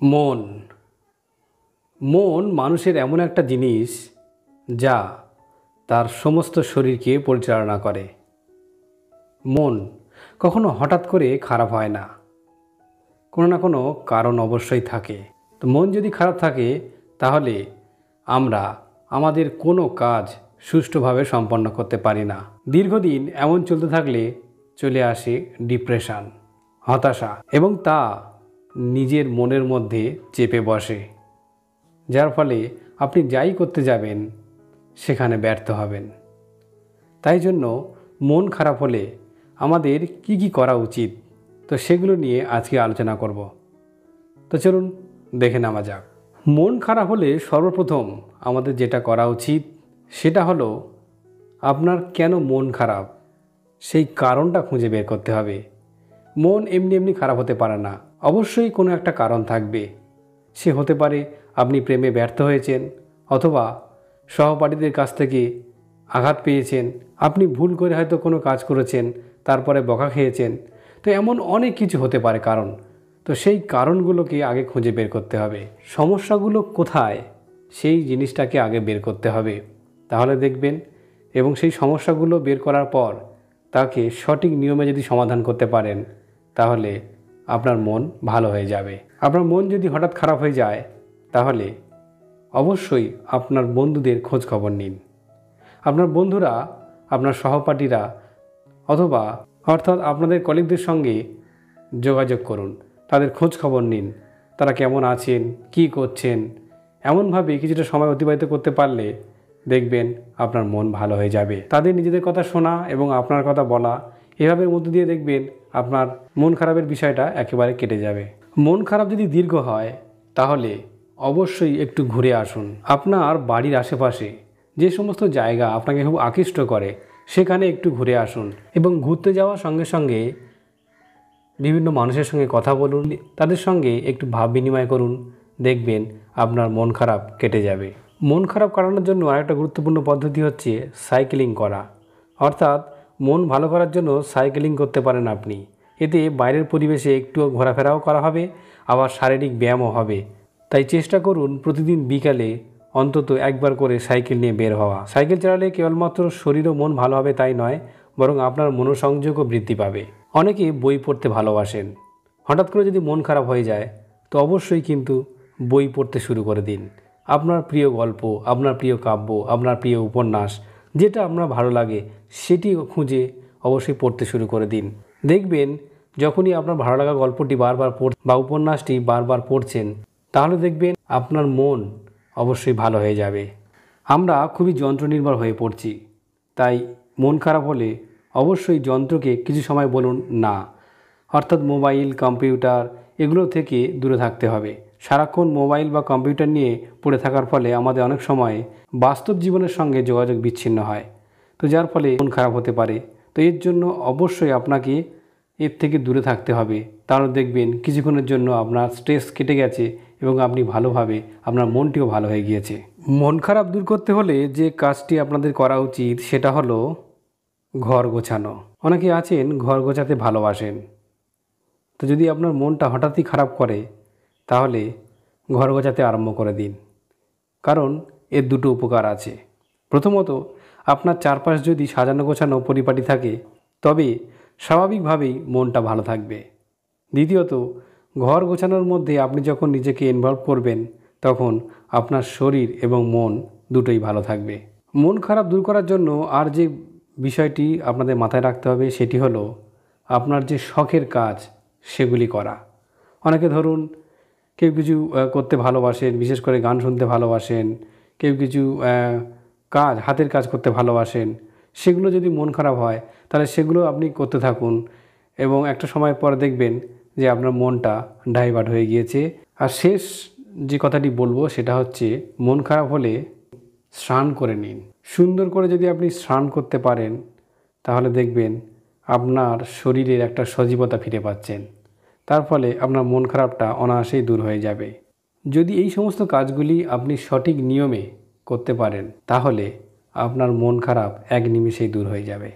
মন মন মানুষের এমন একটা জিনিস যা তার সমস্ত শরীরকে পরিচালনা করে। মন কখনো হঠাৎ করে খারাপ হয় না, কোনো না কোনো কারণ অবশ্যই থাকে। তো মন যদি খারাপ থাকে তাহলে আমরা আমাদের কোনো কাজ সুষ্ঠুভাবে সম্পন্ন করতে পারি না। দীর্ঘদিন এমন চলতে থাকলে চলে আসে ডিপ্রেশন, হতাশা, এবং তা নিজের মনের মধ্যে চেপে বসে, যার ফলে আপনি যাই করতে যাবেন সেখানে ব্যর্থ হবেন। তাই জন্য মন খারাপ হলে আমাদের কি কি করা উচিত, তো সেগুলো নিয়ে আজকে আলোচনা করব। তো চলুন দেখে নেওয়া যাক। মন খারাপ হলে সর্বপ্রথম আমাদের যেটা করা উচিত সেটা হলো আপনার কেন মন খারাপ সেই কারণটা খুঁজে বের করতে হবে। মন এমনি এমনি খারাপ হতে পারে না, অবশ্যই কোনো একটা কারণ থাকবে। সে হতে পারে আপনি প্রেমে ব্যর্থ হয়েছেন, অথবা সহপাঠীদের কাছ থেকে আঘাত পেয়েছেন, আপনি ভুল করে হয়তো কোনো কাজ করেছেন, তারপরে বকা খেয়েছেন। তো এমন অনেক কিছু হতে পারে কারণ। তো সেই কারণগুলোকে আগে খুঁজে বের করতে হবে। সমস্যাগুলো কোথায় সেই জিনিসটাকে আগে বের করতে হবে, তাহলে দেখবেন। এবং সেই সমস্যাগুলো বের করার পর তাকে সঠিক নিয়মে যদি সমাধান করতে পারেন তাহলে আপনার মন ভালো হয়ে যাবে। আপনার মন যদি হঠাৎ খারাপ হয়ে যায় তাহলে অবশ্যই আপনার বন্ধুদের খোঁজ খবর নিন। আপনার বন্ধুরা, আপনার সহপাঠীরা, অথবা অর্থাৎ আপনাদের কলিগদের সঙ্গে যোগাযোগ করুন, তাদের খোঁজ খবর নিন, তারা কেমন আছেন, কি করছেন। এমনভাবে কিছুটা সময় অতিবাহিত করতে পারলে দেখবেন আপনার মন ভালো হয়ে যাবে। তাদের নিজেদের কথা শোনা এবং আপনার কথা বলা, এভাবের মধ্যে দিয়ে দেখবেন আপনার মন খারাপের বিষয়টা একেবারে কেটে যাবে। মন খারাপ যদি দীর্ঘ হয় তাহলে অবশ্যই একটু ঘুরে আসুন। আপনার বাড়ির আশেপাশে যে সমস্ত জায়গা আপনাকে খুব আকৃষ্ট করে সেখানে একটু ঘুরে আসুন, এবং ঘুরতে যাওয়ার সঙ্গে সঙ্গে বিভিন্ন মানুষের সঙ্গে কথা বলুন, তাদের সঙ্গে একটু ভাব বিনিময় করুন, দেখবেন আপনার মন খারাপ কেটে যাবে। মন খারাপ কাটানোর জন্য আরেকটা গুরুত্বপূর্ণ পদ্ধতি হচ্ছে সাইক্লিং করা। অর্থাৎ মন ভালো করার জন্য সাইক্লিং করতে পারেন আপনি। এতে বাইরের পরিবেশে একটু ঘোরাফেরাও করা হবে, আবার শারীরিক ব্যায়ামও হবে। তাই চেষ্টা করুন প্রতিদিন বিকালে অন্তত একবার করে সাইকেল নিয়ে বের হওয়া। সাইকেল চালালে কেবলমাত্র শরীর ও মন ভালো হবে তাই নয়, বরং আপনার মনোসংযোগও বৃদ্ধি পাবে। অনেকে বই পড়তে ভালোবাসেন। হঠাৎ করে যদি মন খারাপ হয়ে যায় তো অবশ্যই কিন্তু বই পড়তে শুরু করে দিন। আপনার প্রিয় গল্প, আপনার প্রিয় কাব্য, আপনার প্রিয় উপন্যাস, যেটা আপনার ভালো লাগে সেটি খুঁজে অবশ্যই পড়তে শুরু করে দিন। দেখবেন যখনই আপনার ভালো লাগা গল্পটি বারবার বা উপন্যাসটি বারবার পড়ছেন তাহলে দেখবেন আপনার মন অবশ্যই ভালো হয়ে যাবে। আমরা খুবই যন্ত্রনির্ভর হয়ে পড়ছি, তাই মন খারাপ হলে অবশ্যই যন্ত্রকে কিছু সময় বলুন না। অর্থাৎ মোবাইল, কম্পিউটার এগুলো থেকে দূরে থাকতে হবে। সারাক্ষণ মোবাইল বা কম্পিউটার নিয়ে পড়ে থাকার ফলে আমাদের অনেক সময় বাস্তব জীবনের সঙ্গে যোগাযোগ বিচ্ছিন্ন হয়, তো যার ফলে মন খারাপ হতে পারে। তো এর জন্য অবশ্যই আপনাকে এর থেকে দূরে থাকতে হবে। তাহলে দেখবেন কিছুক্ষণের জন্য আপনার স্ট্রেস কেটে গেছে এবং আপনি ভালোভাবে আপনার মনটিও ভালো হয়ে গিয়েছে। মন খারাপ দূর করতে হলে যে কাজটি আপনাদের করা উচিত সেটা হলো ঘর গোছানো। অনেকে আছেন ঘর গোছাতে ভালোবাসেন। তো যদি আপনার মনটা হঠাৎই খারাপ করে তাহলে ঘর গোছাতে আরম্ভ করে দিন, কারণ এর দুটো উপকার আছে। প্রথমত, আপনার চারপাশ যদি সাজানো গোছানো পরিপাটি থাকে তবে স্বাভাবিকভাবেই মনটা ভালো থাকবে। দ্বিতীয়ত, ঘর গোছানোর মধ্যে আপনি যখন নিজেকে ইনভলভ করবেন তখন আপনার শরীর এবং মন দুটোই ভালো থাকবে। মন খারাপ দূর করার জন্য আর যে বিষয়টি আপনাদের মাথায় রাখতে হবে সেটি হলো আপনার যে শখের কাজ সেগুলি করা। অনেকে ধরুন কেউ কিছু করতে ভালোবাসেন, বিশেষ করে গান শুনতে ভালোবাসেন, কেউ কিছু কাজ, হাতের কাজ করতে ভালোবাসেন। সেগুলো যদি মন খারাপ হয় তাহলে সেগুলো আপনি করতে থাকুন, এবং একটা সময় পর দেখবেন যে আপনার মনটা ডাইভার্ট হয়ে গিয়েছে। আর শেষ যে কথাটি বলবো সেটা হচ্ছে মন খারাপ হলে স্নান করে নিন। সুন্দর করে যদি আপনি স্নান করতে পারেন তাহলে দেখবেন আপনার শরীরের একটা সজীবতা ফিরে পাচ্ছেন। তার ফলে আপনার মন খারাপটা অনায়াসেই দূর হয়ে যাবে। যদি এই সমস্ত কাজগুলি আপনি সঠিক নিয়মে করতে পারেন তাহলে আপনার মন খারাপ এক নিমেষেই দূর হয়ে যাবে।